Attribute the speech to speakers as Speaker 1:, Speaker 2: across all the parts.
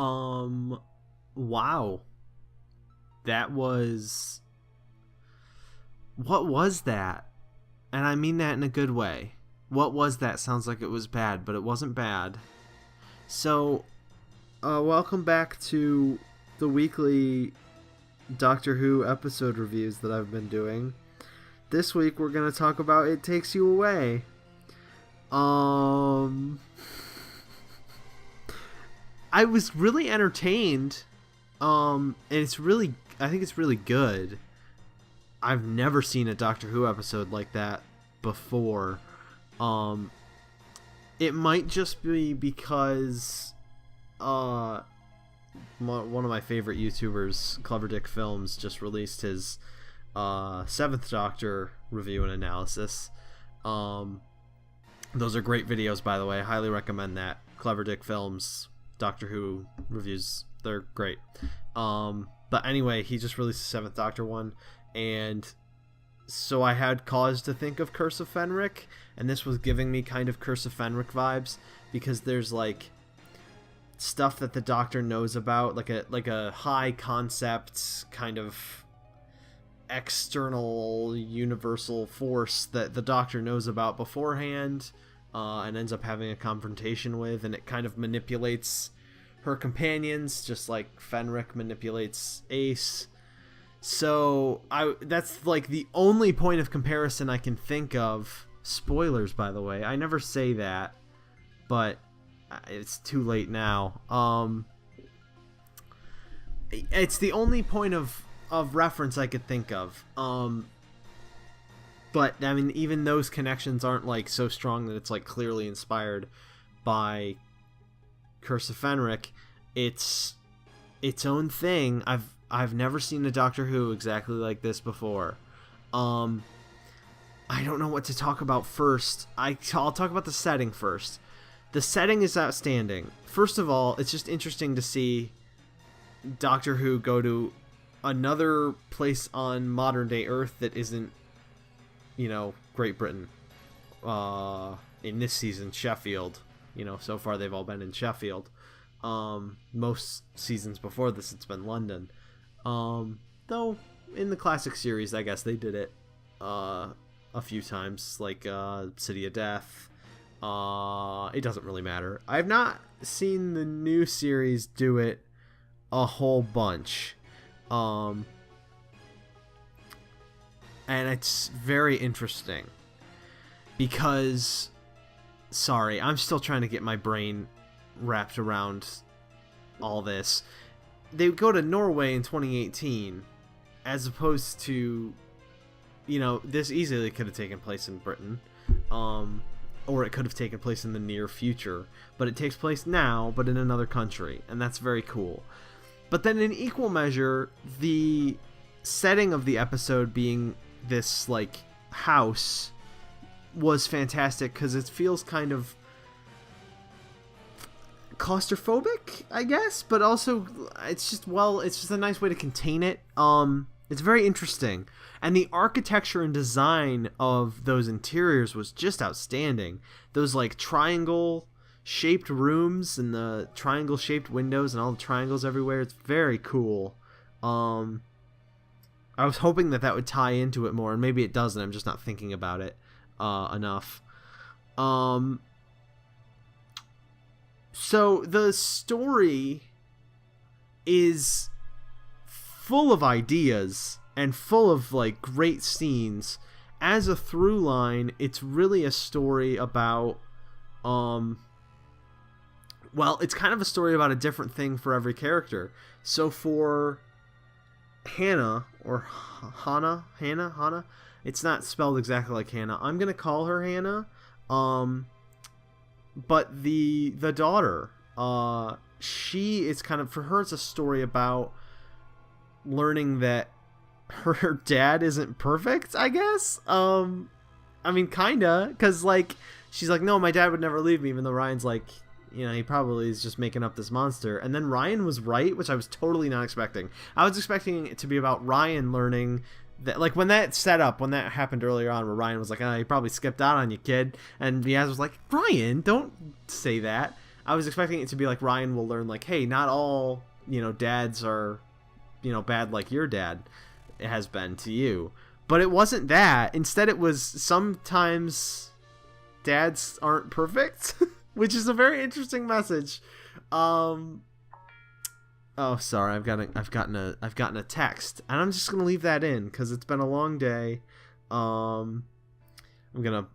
Speaker 1: Um, wow. That was... What was that? And I mean that in a good way. What was that? Sounds like it was bad, but it wasn't bad. So, welcome back to the weekly Doctor Who episode reviews that I've been doing. This week we're going to talk about It Takes You Away. I was really entertained. And I think it's really good. I've never seen a Doctor Who episode like that before. It might just be because one of my favorite YouTubers, Clever Dick Films, just released his 7th Doctor review and analysis. Those are great videos, by the way. I highly recommend that. Clever Dick Films Doctor Who reviews, they're great. But anyway, he just released the 7th Doctor one, and so I had cause to think of Curse of Fenric, and this was giving me kind of Curse of Fenric vibes, because there's like stuff that the Doctor knows about, like a high concept kind of external universal force that the Doctor knows about beforehand, and ends up having a confrontation with, and it kind of manipulates her companions just like Fenric manipulates Ace. So that's like the only point of comparison I can think of. Spoilers, by the way. I never say that, but it's too late now. It's the only point of reference I could think of. But I mean, even those connections aren't like so strong that it's like clearly inspired by Curse of Fenric. It's its own thing. I've never seen a Doctor Who exactly like this before. I don't know what to talk about first. I'll talk about the setting first. The setting is outstanding. First of all, it's just interesting to see Doctor Who go to another place on modern day Earth that isn't, Great Britain. In this season, Sheffield. So far they've all been in Sheffield. Most seasons before this, it's been London. Though in the classic series, I guess they did it a few times, like City of Death. It doesn't really matter. I've not seen the new series do it a whole bunch. And it's very interesting because, sorry, I'm still trying to get my brain wrapped around all this. They go to Norway in 2018 as opposed to, this easily could have taken place in Britain, or it could have taken place in the near future, but it takes place now but in another country, and that's very cool. But then in equal measure, the setting of the episode being this like house was fantastic because it feels kind of claustrophobic, I guess, but also it's just a nice way to contain it. It's very interesting, and the architecture and design of those interiors was just outstanding. Those like triangle shaped rooms and the triangle shaped windows and all the triangles everywhere, it's very cool. I was hoping that would tie into it more, and maybe it doesn't. I'm just not thinking about it enough. So the story is full of ideas and full of like great scenes. As a through line, it's really a story about it's kind of a story about a different thing for every character. So for Hannah, or Hannah, it's not spelled exactly like Hannah. I'm gonna call her Hannah. But the daughter, it's kind of, for her, it's a story about learning that her dad isn't perfect, I guess. I mean, kinda, because like she's like, no, my dad would never leave me, even though Ryan's like, he probably is just making up this monster. And then Ryan was right, which I was totally not expecting. I was expecting it to be about Ryan learning that, like, when that happened earlier on, where Ryan was like, he probably skipped out on you, kid. And Yaz was like, Ryan, don't say that. I was expecting it to be like Ryan will learn like, hey, not all, dads are, bad like your dad has been to you. But it wasn't that. Instead, it was sometimes dads aren't perfect, which is a very interesting message. Oh, sorry, I've gotten a text, and I'm just gonna leave that in because it's been a long day. I'm gonna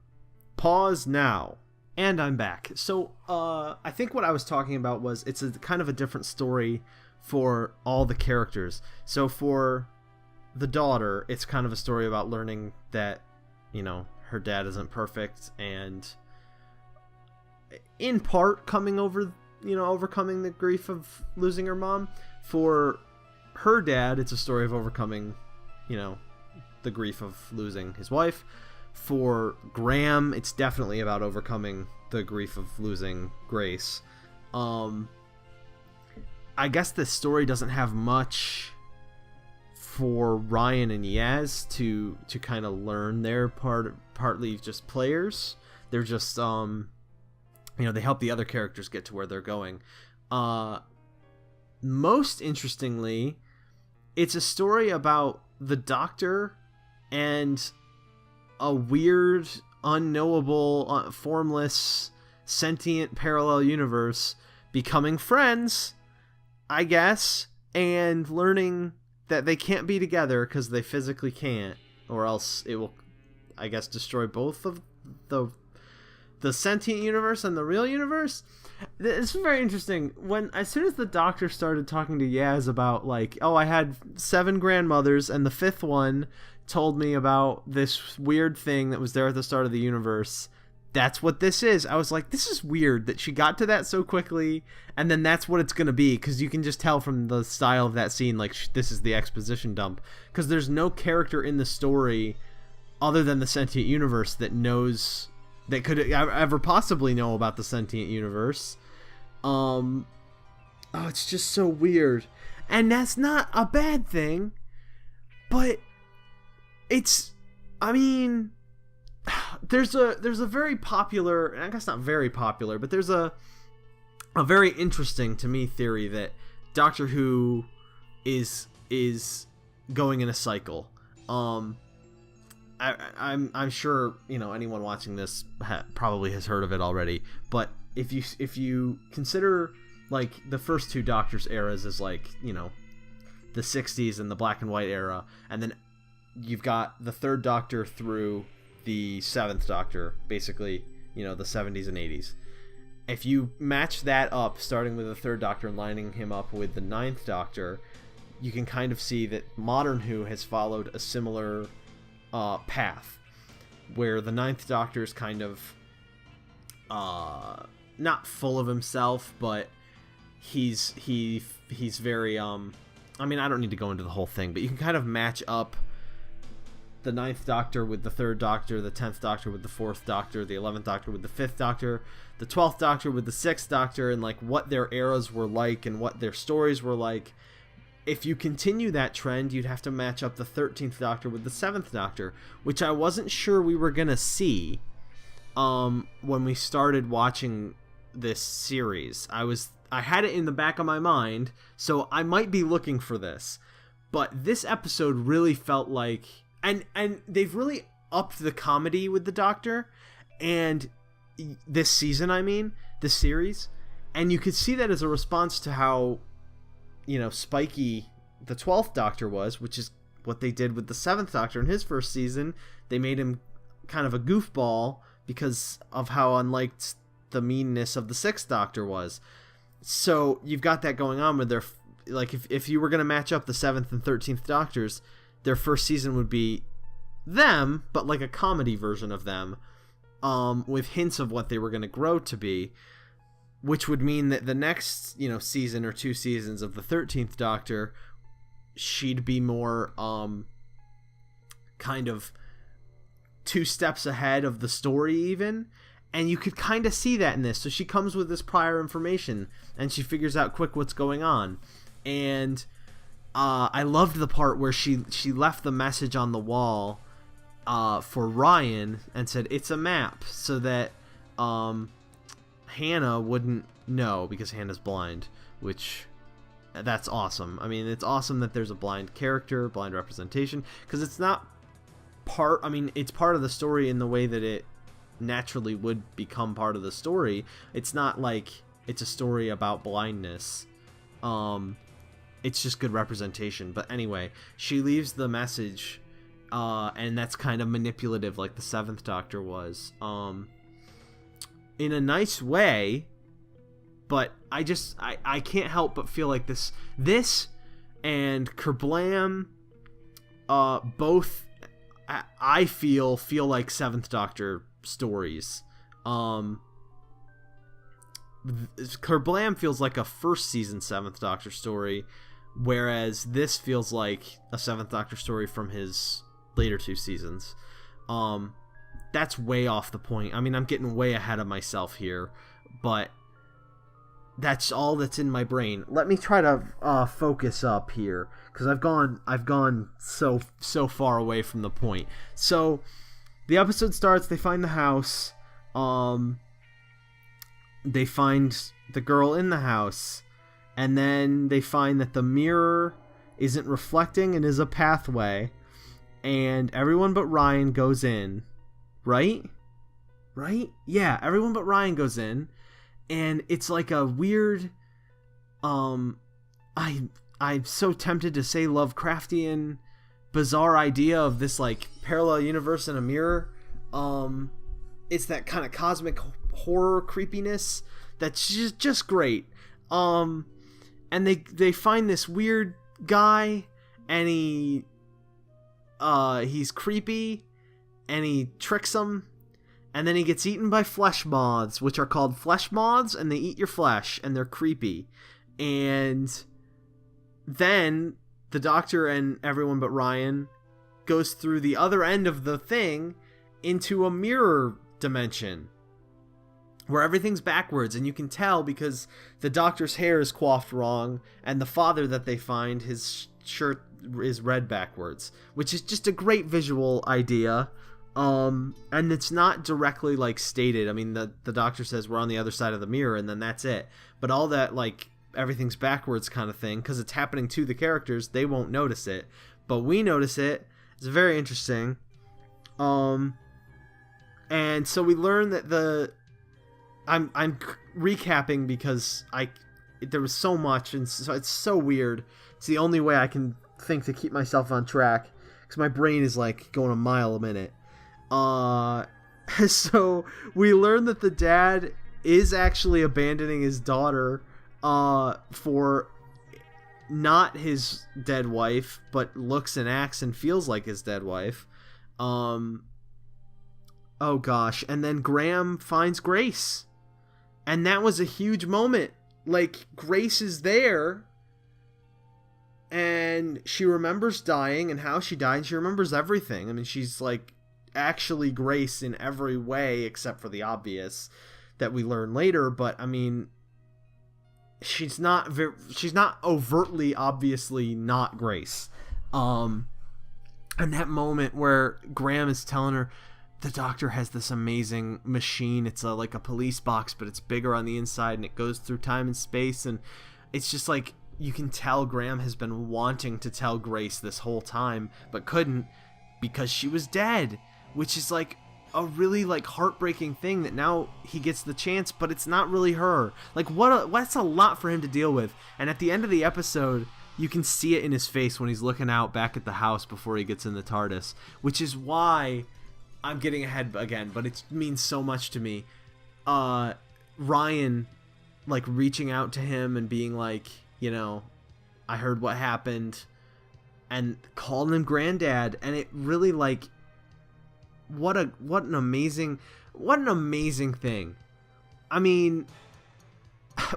Speaker 1: pause now, and I'm back. So, I think what I was talking about was it's a kind of a different story for all the characters. So for the daughter, it's kind of a story about learning that, her dad isn't perfect, and in part overcoming the grief of losing her mom. For her dad, it's a story of overcoming, the grief of losing his wife. For Graham, it's definitely about overcoming the grief of losing Grace. I guess the story doesn't have much for Ryan and Yaz to kind of learn. They're partly just players. They're just they help the other characters get to where they're going. Most interestingly, it's a story about the Doctor and a weird, unknowable, formless, sentient parallel universe becoming friends, I guess, and learning that they can't be together because they physically can't, or else it will, I guess, destroy both of the sentient universe and the real universe. It's very interesting. As soon as the Doctor started talking to Yaz about, like, oh, I had 7 grandmothers, and the 5th one told me about this weird thing that was there at the start of the universe. That's what this is. I was like, this is weird that she got to that so quickly, and then that's what it's going to be, because you can just tell from the style of that scene, like, this is the exposition dump. Because there's no character in the story other than the sentient universe that could ever possibly know about the sentient universe. It's just so weird. And that's not a bad thing, but there's a very popular, I guess not very popular, but there's a very interesting to me theory that Doctor Who is going in a cycle. I'm sure anyone watching this probably has heard of it already, but if you consider like the first 2 Doctors eras as like the 60s and the black and white era, and then you've got the 3rd Doctor through the 7th Doctor, basically the 70s and 80s. If you match that up, starting with the 3rd Doctor and lining him up with the 9th Doctor, you can kind of see that modern Who has followed a similar path, where the 9th Doctor is kind of not full of himself, but he's very I don't need to go into the whole thing, but you can kind of match up the 9th Doctor with the 3rd Doctor, the 10th Doctor with the 4th Doctor, the 11th Doctor with the 5th Doctor, the 12th Doctor with the 6th Doctor, and like what their eras were like and what their stories were like. If you continue that trend, you'd have to match up the 13th Doctor with the 7th Doctor, which I wasn't sure we were going to see when we started watching this series. I had it in the back of my mind, so I might be looking for this. But this episode really felt like... And they've really upped the comedy with the Doctor, and this season, this series. And you could see that as a response to how... spiky the 12th Doctor was, which is what they did with the 7th Doctor in his first season. They made him kind of a goofball because of how unliked the meanness of the 6th Doctor was. So you've got that going on with their... Like, if you were going to match up the 7th and 13th Doctors, their first season would be them, but like a comedy version of them, with hints of what they were going to grow to be. Which would mean that the next, season or 2 seasons of the 13th Doctor, she'd be more, kind of 2 steps ahead of the story even. And you could kind of see that in this. So she comes with this prior information, and she figures out quick what's going on. And I loved the part where she left the message on the wall for Ryan and said, it's a map, so that... Hannah wouldn't No, because Hannah's blind, which that's awesome. I mean, it's awesome that there's a blind character, blind representation, because it's not part, I mean, it's part of the story in the way that it naturally would become part of the story. It's not like it's a story about blindness. It's just good representation. But anyway, she leaves the message, and that's kind of manipulative, like the Seventh Doctor was, in a nice way. But I can't help but feel like this and Kerblam, both I feel like Seventh Doctor stories. Kerblam feels like a first season Seventh Doctor story, whereas this feels like a Seventh Doctor story from his later 2 seasons. That's way off the point. I mean, I'm getting way ahead of myself here, but that's all that's in my brain. Let me try to focus up here, because I've gone so far away from the point. So the episode starts. They find the house. They find the girl in the house, and then they find that the mirror isn't reflecting and is a pathway, and everyone but Ryan goes in. Right? Yeah, everyone but Ryan goes in. And it's like a weird, I'm so tempted to say Lovecraftian, bizarre idea of this like parallel universe in a mirror. It's that kind of cosmic horror creepiness that's just great. And they find this weird guy, and he's creepy, and he tricks them. And then he gets eaten by flesh moths, which are called flesh moths, and they eat your flesh, and they're creepy. And then the Doctor and everyone but Ryan goes through the other end of the thing into a mirror dimension where everything's backwards, and you can tell because the Doctor's hair is coiffed wrong, and the father that they find, his shirt is red backwards, which is just a great visual idea. And it's not directly like stated. I mean, the Doctor says we're on the other side of the mirror, and then that's it. But all that like everything's backwards kind of thing, because it's happening to the characters, they won't notice it, but we notice it. It's very interesting. And so we learn that I'm recapping because there was so much, and so it's so weird. It's the only way I can think to keep myself on track, because my brain is like going a mile a minute. So we learn that the dad is actually abandoning his daughter for not his dead wife, but looks and acts and feels like his dead wife. Oh gosh. And then Graham finds Grace, and that was a huge moment. Like, Grace is there, and she remembers dying and how she died, and she remembers everything. I mean, she's like actually Grace in every way except for the obvious that we learn later. But I mean, she's not overtly obviously not Grace. And that moment where Graham is telling her the Doctor has this amazing machine, it's like a police box, but it's bigger on the inside, and it goes through time and space, and it's just like, you can tell Graham has been wanting to tell Grace this whole time but couldn't because she was dead, which is like a really like heartbreaking thing that now he gets the chance, but it's not really her. Like, what's a lot for him to deal with. And at the end of the episode, you can see it in his face when he's looking out back at the house before he gets in the TARDIS, which is why I'm getting ahead again, but it means so much to me. Ryan like reaching out to him and being like, you know, I heard what happened, and calling him granddad, and it really like, what an amazing thing. I mean,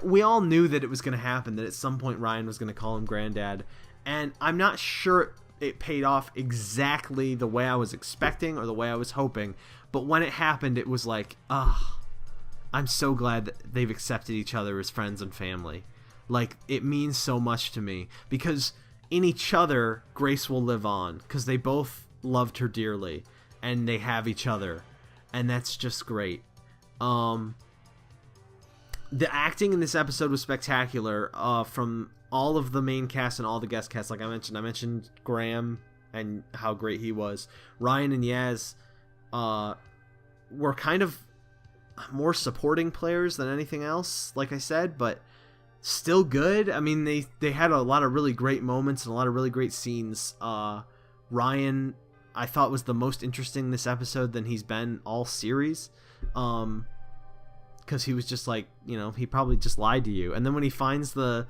Speaker 1: we all knew that it was going to happen, that at some point Ryan was going to call him granddad, and I'm not sure it paid off exactly the way I was expecting or the way I was hoping, but when it happened, it was like, I'm so glad that they've accepted each other as friends and family. Like, it means so much to me, because in each other, Grace will live on, because they both loved her dearly, and they have each other, and that's just great. The acting in this episode was spectacular, from all of the main cast and all the guest cast. Like I mentioned Graham and how great he was. Ryan and Yaz were kind of more supporting players than anything else, like I said, but still good. I mean, they had a lot of really great moments and a lot of really great scenes. Ryan, I thought, was the most interesting this episode than he's been all series. Because he was just like, he probably just lied to you. And then when he finds the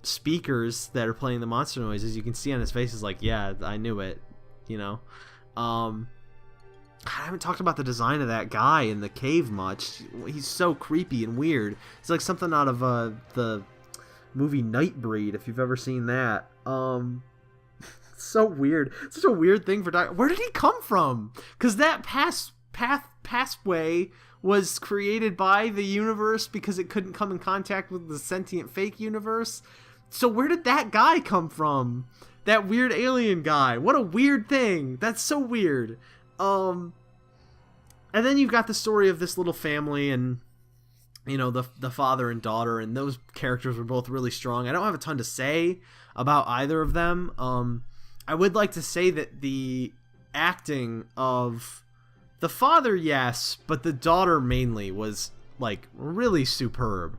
Speaker 1: speakers that are playing the monster noises, you can see on his face is like, yeah, I knew it. I haven't talked about the design of that guy in the cave much. He's so creepy and weird. It's like something out of the movie Nightbreed, if you've ever seen that. So weird. Such a weird thing for Where did he come from? Because that pathway was created by the universe because it couldn't come in contact with the sentient fake universe. So where did that guy come from? That weird alien guy. What a weird thing. That's so weird. And then you've got the story of this little family and, the father and daughter, and those characters were both really strong. I don't have a ton to say about either of them. I would like to say that the acting of the father, yes, but the daughter mainly was, like, really superb.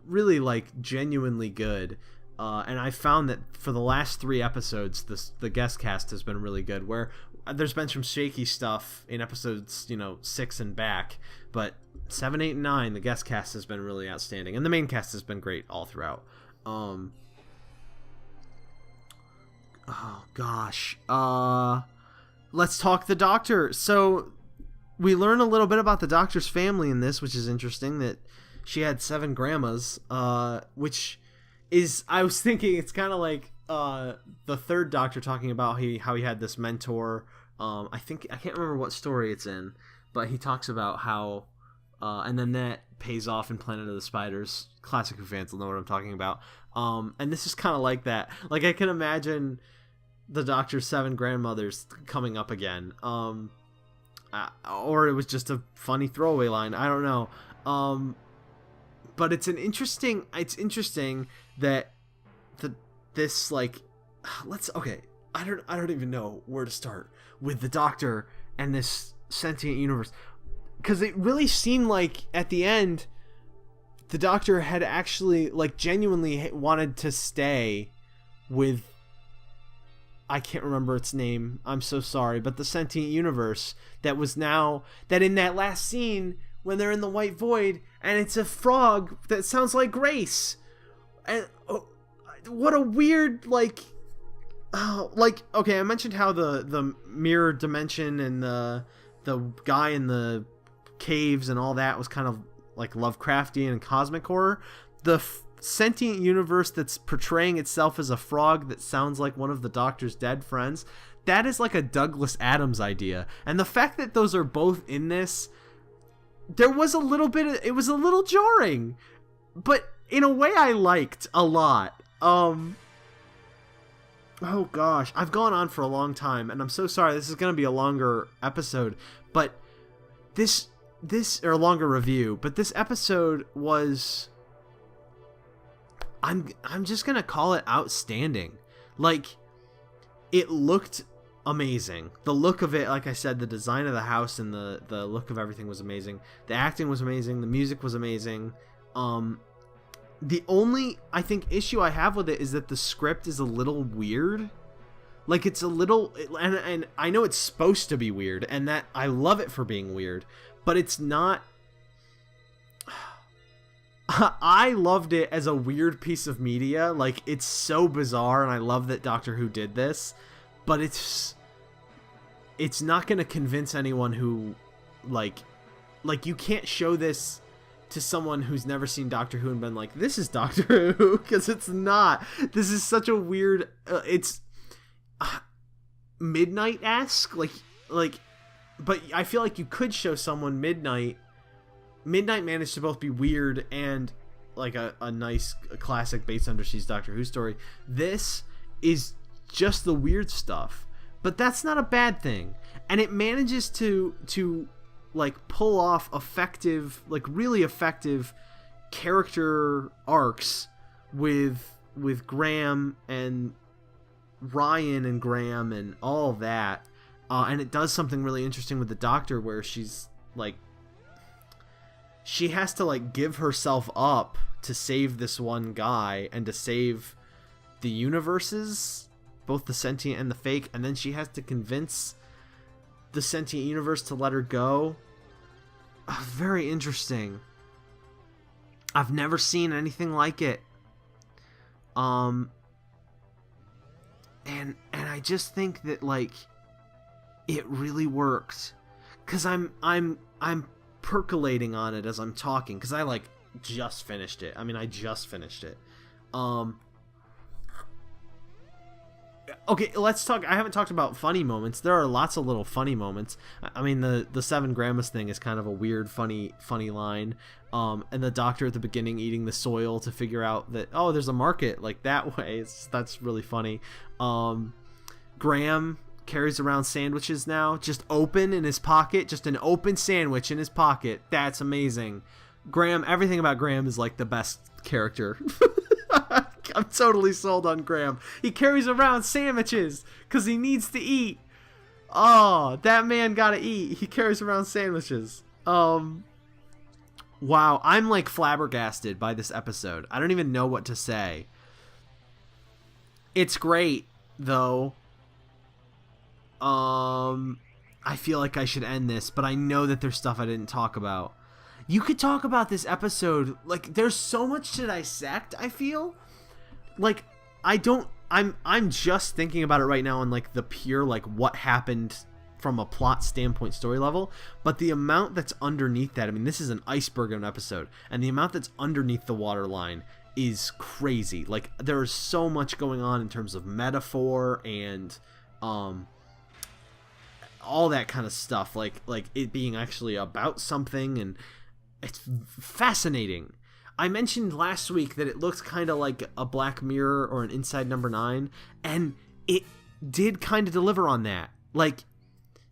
Speaker 1: Really, like, genuinely good. And I found that for the last 3 episodes, the guest cast has been really good, where there's been some shaky stuff in episodes, 6 and back, but 7, 8, and 9, the guest cast has been really outstanding, and the main cast has been great all throughout. Oh, gosh. Let's talk the Doctor. So we learn a little bit about the Doctor's family in this, which is interesting, that she had 7 grandmas, which is, I was thinking, it's kind of like the third Doctor talking about how he had this mentor. I can't remember what story it's in, but he talks about how, and then that pays off in Planet of the Spiders. Classic Who fans will know what I'm talking about. And this is kind of like that. Like, I can imagine the Doctor's 7 grandmothers coming up again. Or it was just a funny throwaway line. I don't know. But it's interesting that this, like, I don't even know where to start with the Doctor and this sentient universe, because it really seemed like at the end the Doctor had actually, like, genuinely wanted to stay with, I can't remember its name, I'm so sorry, but the sentient universe that in that last scene when they're in the white void and it's a frog that sounds like Grace. And what a weird, okay, I mentioned how the mirror dimension and the guy in the caves and all that was kind of like Lovecraftian and cosmic horror. The sentient universe that's portraying itself as a frog that sounds like one of the Doctor's dead friends, that is like a Douglas Adams idea. And the fact that those are both in this, it was a little jarring, but in a way I liked a lot. Oh gosh, I've gone on for a long time, and I'm so sorry. This is going to be a longer episode, but or a longer review, but this episode was, I'm just going to call it outstanding. Like, it looked amazing. The look of it, like I said, the design of the house and the look of everything was amazing. The acting was amazing. The music was amazing. The only, I think, issue I have with it is that the script is a little weird. Like, it's a little, and I know it's supposed to be weird, and that I love it for being weird, but it's not. I loved it as a weird piece of media. Like, it's so bizarre, and I love that Doctor Who did this, but it's not going to convince anyone who, like you can't show this to someone who's never seen Doctor Who and been like, this is Doctor Who, because it's not. This is such a weird, it's Midnight-esque, but I feel like you could show someone Midnight managed to both be weird and like a nice classic base underseas Doctor Who story. This is just the weird stuff, but that's not a bad thing, and it manages to like pull off effective, like really effective character arcs with Graham and Ryan and Graham and all that. And it does something really interesting with the Doctor where she's like, she has to like give herself up to save this one guy and to save the universes, both the sentient and the fake, and then she has to convince the sentient universe to let her go. Very interesting. I've never seen anything like it. And I just think that like it really worked, cuz I'm percolating on it as I'm talking, cuz I like just finished it. I just finished it. Okay, let's talk. I haven't talked about funny moments. There are lots of little funny moments. The 7 grandmas thing is kind of a weird, funny line. And the Doctor at the beginning eating the soil to figure out that, oh, there's a market like that way. That's really funny. Graham carries around sandwiches now, just open in his pocket, just an open sandwich in his pocket. That's amazing. Graham, everything about Graham is like the best character. I'm totally sold on Graham. He carries around sandwiches because he needs to eat. Oh, that man gotta eat. He carries around sandwiches. Wow, I'm like flabbergasted by this episode. I don't even know what to say. It's great, though. I feel like I should end this, but I know that there's stuff I didn't talk about. You could talk about this episode. Like, there's so much to dissect, I feel. Like, I'm just thinking about it right now on like the pure like what happened from a plot standpoint, story level, but the amount that's underneath that, this is an iceberg of an episode, and the amount that's underneath the waterline is crazy. Like, there is so much going on in terms of metaphor and all that kind of stuff, like it being actually about something, and it's fascinating. I mentioned last week that it looks kind of like a Black Mirror or an Inside Number 9, and it did kind of deliver on that. Like,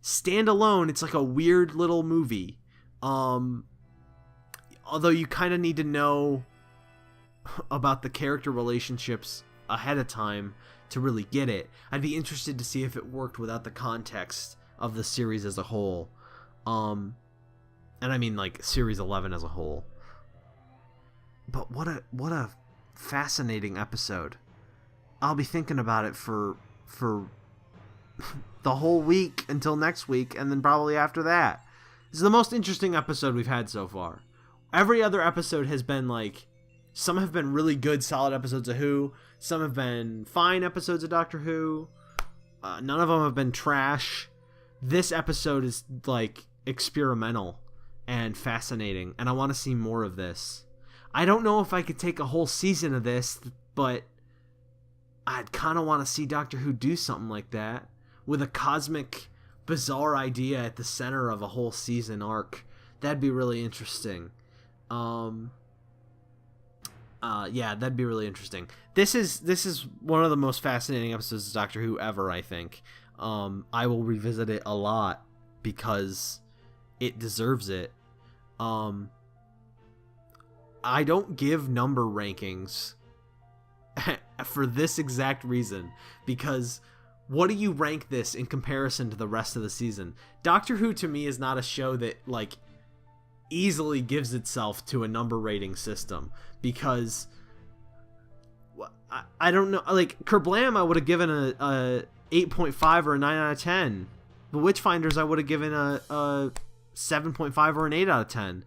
Speaker 1: standalone, it's like a weird little movie. Although you kind of need to know about the character relationships ahead of time to really get it. I'd be interested to see if it worked without the context of the series as a whole. And I mean like series 11 as a whole. But what a fascinating episode. I'll be thinking about it for the whole week until next week, and then probably after that. This is the most interesting episode we've had so far. Every other episode has been like, some have been really good, solid episodes of Who. Some have been fine episodes of Doctor Who. None of them have been trash. This episode is like experimental and fascinating, and I want to see more of this. I don't know if I could take a whole season of this, but I'd kind of want to see Doctor Who do something like that with a cosmic, bizarre idea at the center of a whole season arc. That'd be really interesting. Yeah, that'd be really interesting. This is one of the most fascinating episodes of Doctor Who ever, I think. I will revisit it a lot because it deserves it. I don't give number rankings for this exact reason, because what do you rank this in comparison to the rest of the season? Doctor Who to me is not a show that like easily gives itself to a number rating system, because I don't know, like Kerblam I would have given a 8.5 or a 9 out of 10. The Witchfinders I would have given a 7.5 or an 8 out of 10.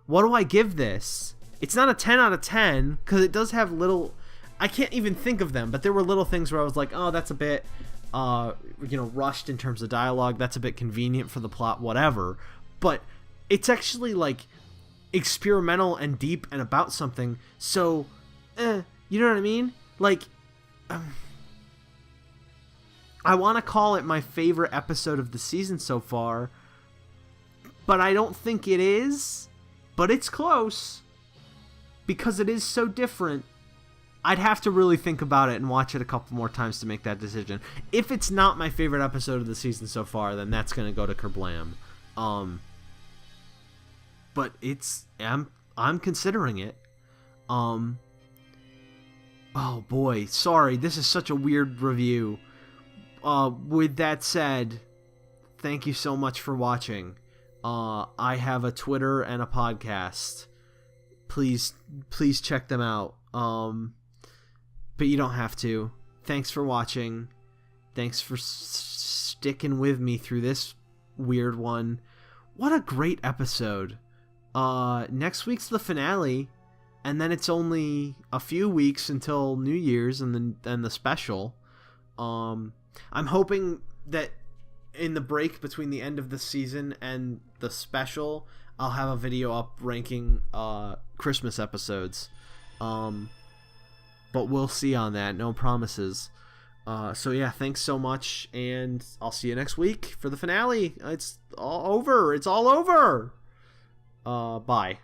Speaker 1: What do I give this? It's not a 10 out of 10 because it does have little, I can't even think of them, but there were little things where I was like, oh, that's a bit rushed in terms of dialogue, that's a bit convenient for the plot, whatever. But it's actually like experimental and deep and about something, so you know what I mean? Like, I want to call it my favorite episode of the season so far, but I don't think it is. But it's close, because it is so different. I'd have to really think about it and watch it a couple more times to make that decision. If it's not my favorite episode of the season so far, then that's going to go to Kerblam. but I'm considering it. Oh boy, sorry, this is such a weird review. With that said, thank you so much for watching. I have a Twitter and a podcast. Please check them out. But you don't have to. Thanks for watching. Thanks for sticking with me through this weird one. What a great episode. Next week's the finale, and then it's only a few weeks until New Year's and the special. I'm hoping that in the break between the end of the season and the special, I'll have a video up ranking Christmas episodes. But we'll see on that. No promises. So yeah, thanks so much, and I'll see you next week for the finale. It's all over. Bye.